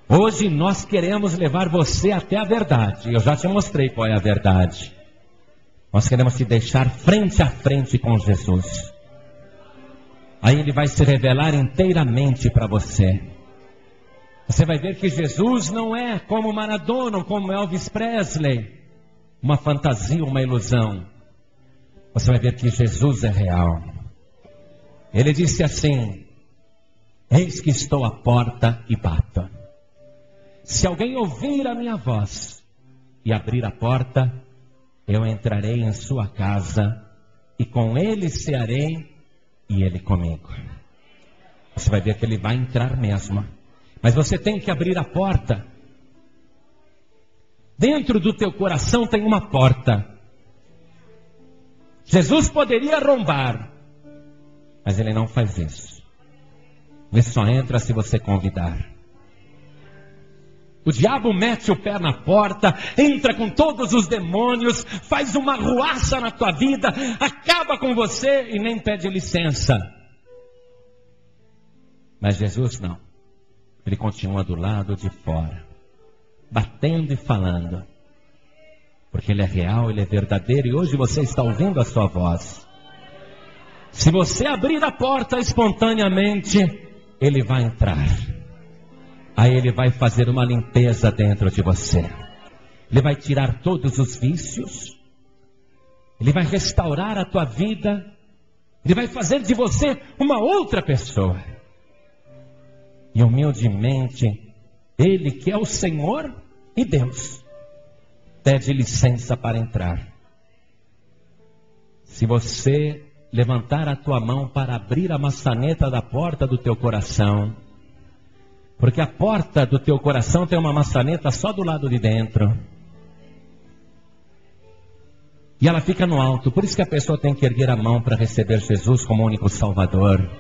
Hoje nós queremos levar você até a verdade. Eu já te mostrei qual é a verdade. Nós queremos te deixar frente a frente com Jesus. Aí Ele vai se revelar inteiramente para você. Você vai ver que Jesus não é como Maradona, como Elvis Presley, uma fantasia, uma ilusão. Você vai ver que Jesus é real. Ele disse assim: eis que estou à porta e bato. Se alguém ouvir a minha voz e abrir a porta, eu entrarei em sua casa e com ele cearei e ele comigo. Você vai ver que ele vai entrar mesmo. Mas você tem que abrir a porta. Dentro do teu coração tem uma porta. Jesus poderia arrombar, mas Ele não faz isso. Ele só entra se você convidar. O diabo mete o pé na porta, entra com todos os demônios, faz uma ruaça na tua vida, acaba com você e nem pede licença. Mas Jesus não. Ele continua do lado de fora, batendo e falando. Porque Ele é real, Ele é verdadeiro, e hoje você está ouvindo a sua voz. Se você abrir a porta espontaneamente, Ele vai entrar. Aí Ele vai fazer uma limpeza dentro de você. Ele vai tirar todos os vícios. Ele vai restaurar a tua vida. Ele vai fazer de você uma outra pessoa. E humildemente, Ele que é o Senhor e Deus, pede licença para entrar. Se você levantar a tua mão para abrir a maçaneta da porta do teu coração, porque a porta do teu coração tem uma maçaneta só do lado de dentro, e ela fica no alto. Por isso que a pessoa tem que erguer a mão para receber Jesus como único Salvador.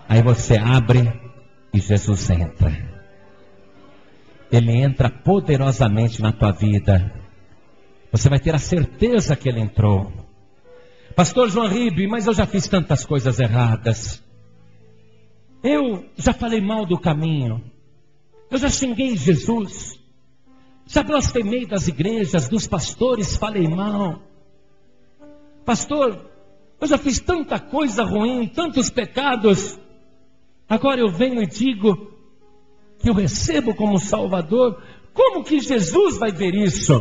Aí você abre e Jesus entra. Ele entra poderosamente na tua vida. Você vai ter a certeza que Ele entrou. Pastor João Ribe, mas eu já fiz tantas coisas erradas. Eu já falei mal do caminho. Eu já xinguei Jesus. Já blasfemei das igrejas, dos pastores, falei mal. Pastor, eu já fiz tanta coisa ruim, tantos pecados. Agora eu venho e digo que eu recebo como Salvador. Como que Jesus vai ver isso?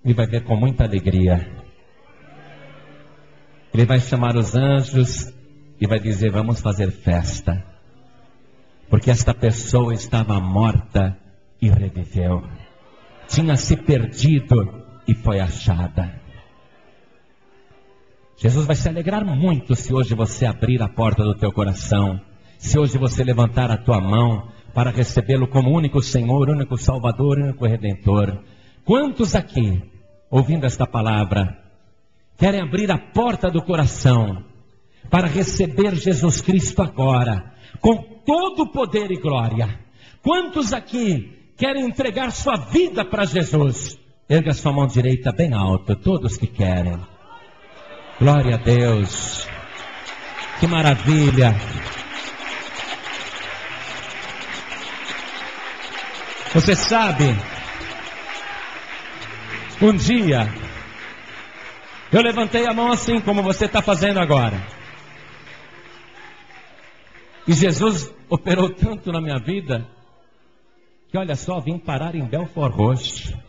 Ele vai ver com muita alegria. Ele vai chamar os anjos e vai dizer: vamos fazer festa, porque esta pessoa estava morta e reviveu, tinha se perdido e foi achada. Jesus vai se alegrar muito se hoje você abrir a porta do teu coração, se hoje você levantar a tua mão para recebê-lo como único Senhor, único Salvador, único Redentor. Quantos aqui, ouvindo esta palavra, querem abrir a porta do coração para receber Jesus Cristo agora, com todo o poder e glória? Quantos aqui querem entregar sua vida para Jesus? Erga sua mão direita bem alta, todos que querem. Glória a Deus. Que maravilha. Você sabe, um dia, eu levantei a mão assim como você está fazendo agora. E Jesus operou tanto na minha vida, que olha só, vim parar em Belfort Roxo.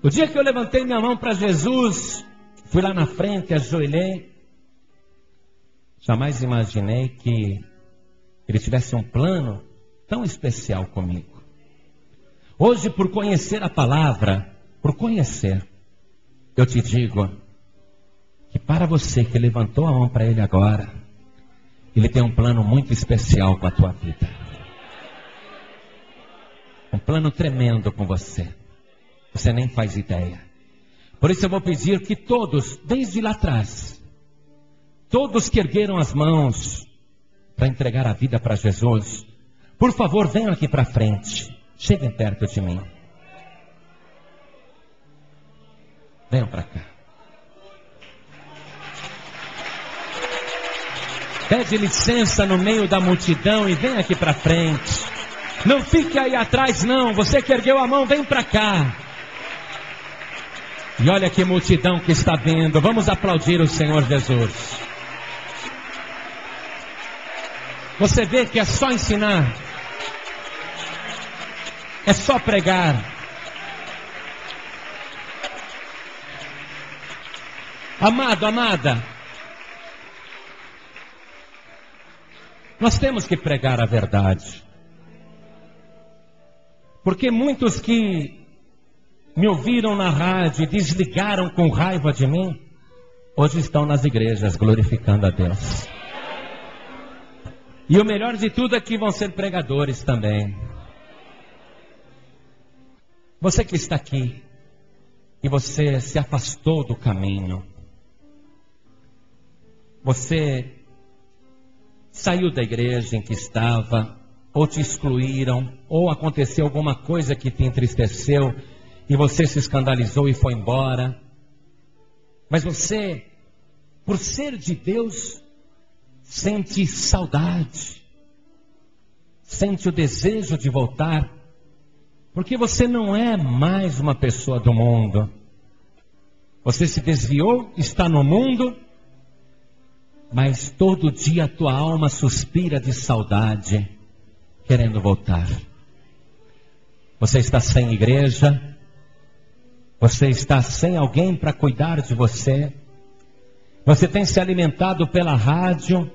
O dia que eu levantei minha mão para Jesus, fui lá na frente, ajoelhei. Jamais imaginei que Ele tivesse um plano tão especial comigo. Hoje, por conhecer a palavra, por conhecer, eu te digo que para você que levantou a mão para Ele agora, Ele tem um plano muito especial com a tua vida. Um plano tremendo com você. Você nem faz ideia. Por isso eu vou pedir que todos, desde lá atrás, todos que ergueram as mãos para entregar a vida para Jesus, por favor, venham aqui para frente. Cheguem perto de mim. Venham para cá. Pede licença no meio da multidão e vem aqui para frente. Não fique aí atrás não. Você que ergueu a mão, vem para cá. E olha que multidão que está vindo. Vamos aplaudir o Senhor Jesus. Você vê que é só ensinar. É só pregar. Amado, amada, nós temos que pregar a verdade. Porque muitos que me ouviram na rádio e desligaram com raiva de mim, hoje estão nas igrejas glorificando a Deus. E o melhor de tudo é que vão ser pregadores também. Você que está aqui e você se afastou do caminho, você saiu da igreja em que estava, ou te excluíram, ou aconteceu alguma coisa que te entristeceu e você se escandalizou e foi embora. Mas você, por ser de Deus, sente saudade, sente o desejo de voltar, porque você não é mais uma pessoa do mundo. Você se desviou, está no mundo, mas todo dia a tua alma suspira de saudade, querendo voltar. Você está sem igreja, você está sem alguém para cuidar de você, você tem se alimentado pela rádio,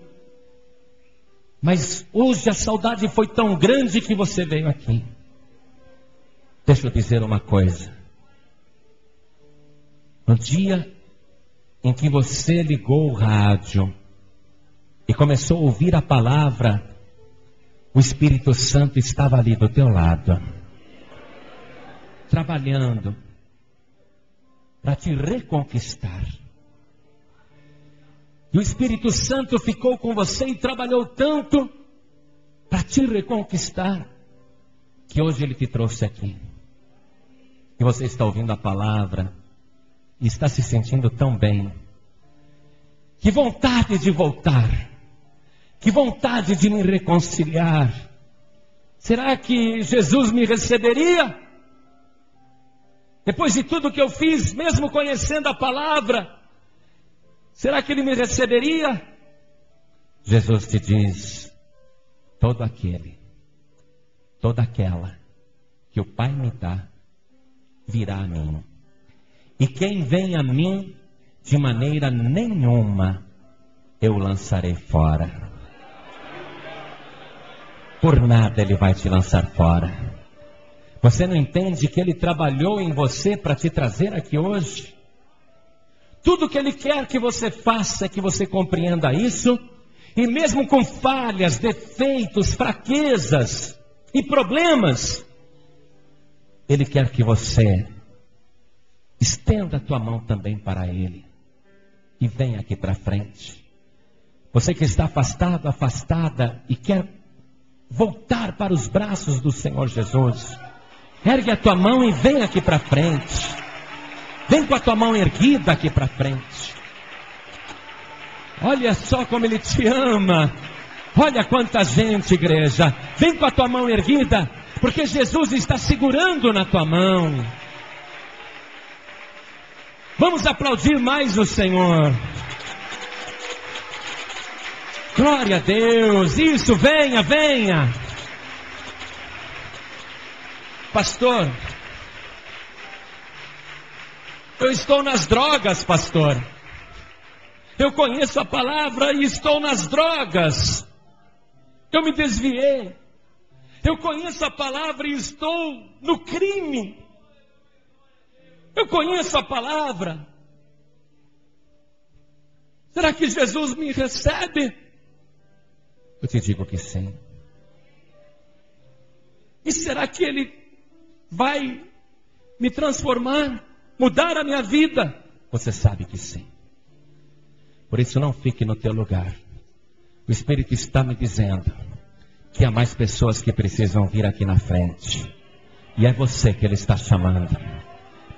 mas hoje a saudade foi tão grande que você veio aqui. Deixa eu dizer uma coisa. No dia em que você ligou o rádio e começou a ouvir a palavra, o Espírito Santo estava ali do teu lado, trabalhando para te reconquistar. E o Espírito Santo ficou com você e trabalhou tanto para te reconquistar, que hoje Ele te trouxe aqui. E você está ouvindo a palavra e está se sentindo tão bem. Que vontade de voltar. Que vontade de me reconciliar. Será que Jesus me receberia? Depois de tudo que eu fiz, mesmo conhecendo a palavra, será que Ele me receberia? Jesus te diz: todo aquele, toda aquela que o Pai me dá, virá a mim. E quem vem a mim, de maneira nenhuma eu lançarei fora. Por nada Ele vai te lançar fora. Você não entende que Ele trabalhou em você para te trazer aqui hoje? Tudo que Ele quer que você faça é que você compreenda isso, e mesmo com falhas, defeitos, fraquezas e problemas, Ele quer que você estenda a tua mão também para Ele e venha aqui para frente. Você que está afastado, afastada e quer voltar para os braços do Senhor Jesus, ergue a tua mão e vem aqui para frente. Vem com a tua mão erguida aqui para frente. Olha só como Ele te ama. Olha quanta gente, igreja. Vem com a tua mão erguida, porque Jesus está segurando na tua mão. Vamos aplaudir mais o Senhor. Glória a Deus. Isso, venha, venha. Pastor, eu estou nas drogas, pastor. Eu conheço a palavra e estou nas drogas. Eu me desviei. Eu conheço a palavra e estou no crime. Eu conheço a palavra. Será que Jesus me recebe? Eu te digo que sim. E será que Ele vai me transformar, mudar a minha vida? Você sabe que sim. Por isso não fique no teu lugar. O Espírito está me dizendo que há mais pessoas que precisam vir aqui na frente. E é você que Ele está chamando.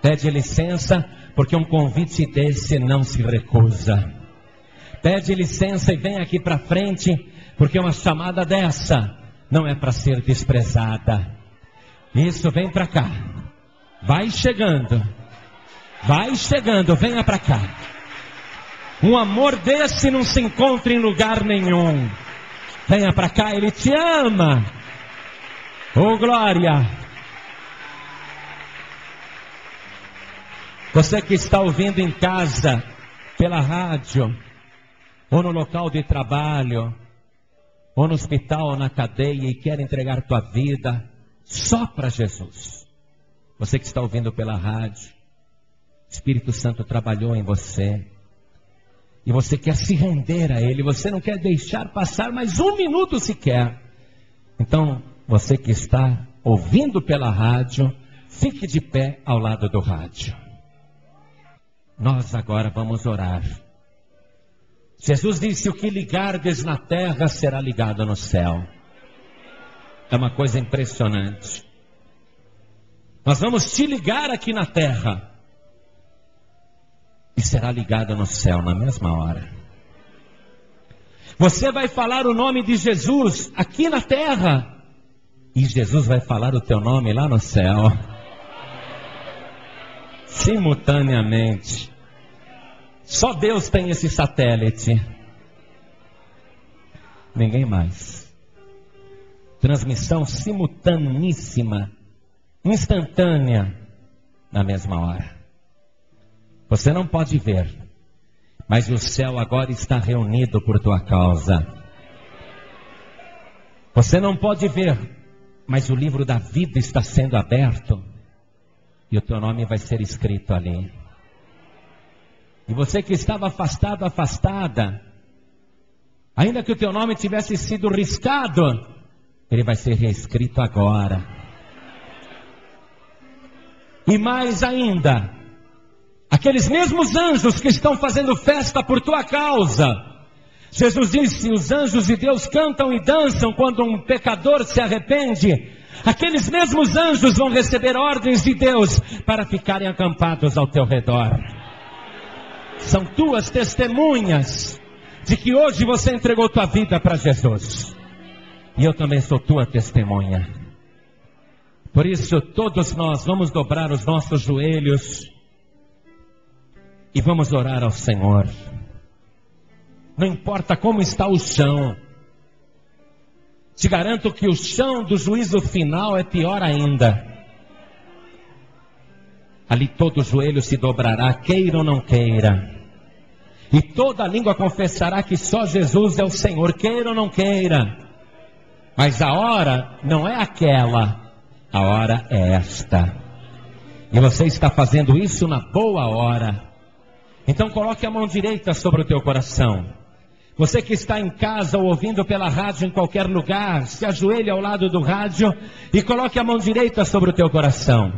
Pede licença, porque um convite desse não se recusa. Pede licença e vem aqui para frente, porque uma chamada dessa não é para ser desprezada. Isso, vem para cá. Vai chegando. Vai chegando, venha para cá. Um amor desse não se encontra em lugar nenhum. Venha para cá, Ele te ama. Oh, glória. Você que está ouvindo em casa, pela rádio, ou no local de trabalho, ou no hospital, ou na cadeia, e quer entregar tua vida só para Jesus. Você que está ouvindo pela rádio, o Espírito Santo trabalhou em você, e você quer se render a Ele, você não quer deixar passar mais um minuto sequer. Então, você que está ouvindo pela rádio, fique de pé ao lado do rádio. Nós agora vamos orar. Jesus disse: o que ligardes na terra será ligado no céu. É uma coisa impressionante. Nós vamos te ligar aqui na terra, e será ligado no céu na mesma hora. Você vai falar o nome de Jesus aqui na terra, e Jesus vai falar o teu nome lá no céu. Simultaneamente. Só Deus tem esse satélite. Ninguém mais. Transmissão simultaneíssima, instantânea, na mesma hora. Você não pode ver, mas o céu agora está reunido por tua causa. Você não pode ver, mas o livro da vida está sendo aberto, e o teu nome vai ser escrito ali. E você que estava afastado, afastada, ainda que o teu nome tivesse sido riscado, ele vai ser reescrito agora. E mais ainda, aqueles mesmos anjos que estão fazendo festa por tua causa. Jesus disse: os anjos de Deus cantam e dançam quando um pecador se arrepende. Aqueles mesmos anjos vão receber ordens de Deus para ficarem acampados ao teu redor. São tuas testemunhas de que hoje você entregou tua vida para Jesus. E eu também sou tua testemunha. Por isso, todos nós vamos dobrar os nossos joelhos e vamos orar ao Senhor. Não importa como está o chão. Te garanto que o chão do juízo final é pior ainda. Ali todo joelho se dobrará, queira ou não queira. E toda língua confessará que só Jesus é o Senhor, queira ou não queira. Mas a hora não é aquela. A hora é esta. E você está fazendo isso na boa hora. Então coloque a mão direita sobre o teu coração. Você que está em casa ou ouvindo pela rádio em qualquer lugar, se ajoelhe ao lado do rádio e coloque a mão direita sobre o teu coração.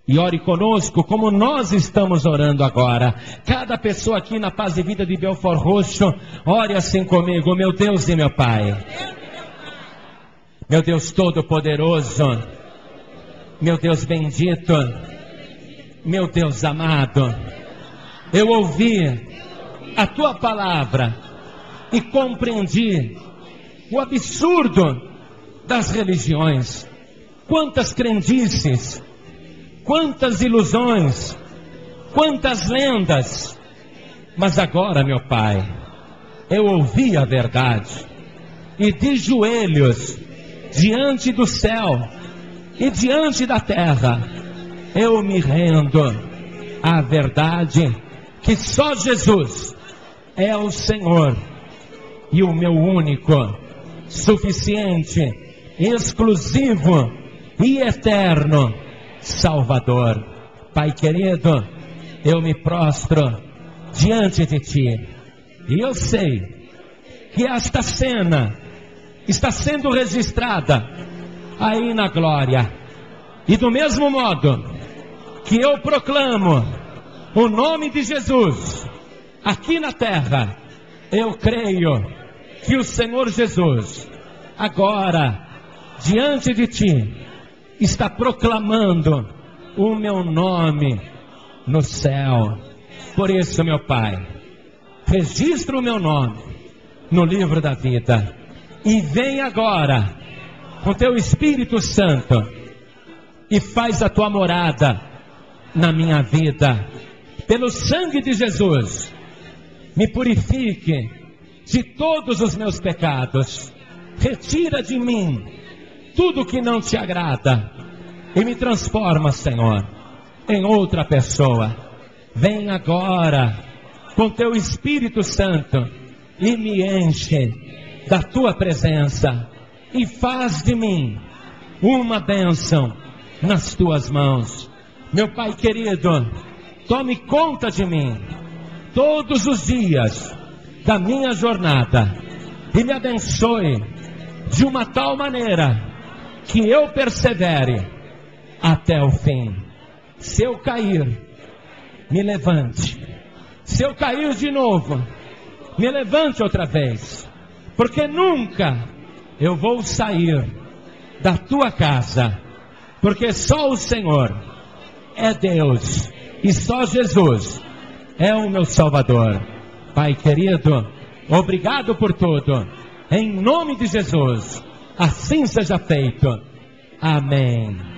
E ore conosco como nós estamos orando agora. Cada pessoa aqui na Paz e Vida de Belford Roxo, ore assim comigo. Meu Deus e meu Pai. Meu Deus Todo-Poderoso. Meu Deus bendito. Meu Deus amado. Eu ouvi a Tua palavra e compreendi o absurdo das religiões. Quantas crendices, quantas ilusões, quantas lendas. Mas agora, meu Pai, eu ouvi a verdade. E de joelhos, diante do céu e diante da terra, eu me rendo à verdade que só Jesus é o Senhor e o meu único, suficiente, exclusivo e eterno Salvador. Pai querido, eu me prostro diante de Ti. E eu sei que esta cena está sendo registrada aí na glória. E do mesmo modo que eu proclamo o nome de Jesus aqui na terra, eu creio que o Senhor Jesus, agora, diante de Ti, está proclamando o meu nome no céu. Por isso, meu Pai, registra o meu nome no livro da vida. E vem agora com Teu Espírito Santo e faz a Tua morada na minha vida. Pelo sangue de Jesus, me purifique de todos os meus pecados. Retira de mim tudo que não Te agrada e me transforma, Senhor, em outra pessoa. Vem agora com Teu Espírito Santo e me enche da Tua presença e faz de mim uma bênção nas Tuas mãos. Meu Pai querido, tome conta de mim todos os dias da minha jornada e me abençoe de uma tal maneira que eu persevere até o fim. Se eu cair, me levante. Se eu cair de novo, me levante outra vez, porque nunca eu vou sair da Tua casa, porque só o Senhor é Deus e só Jesus é o meu Salvador. Pai querido, obrigado por tudo. Em nome de Jesus, assim seja feito. Amém.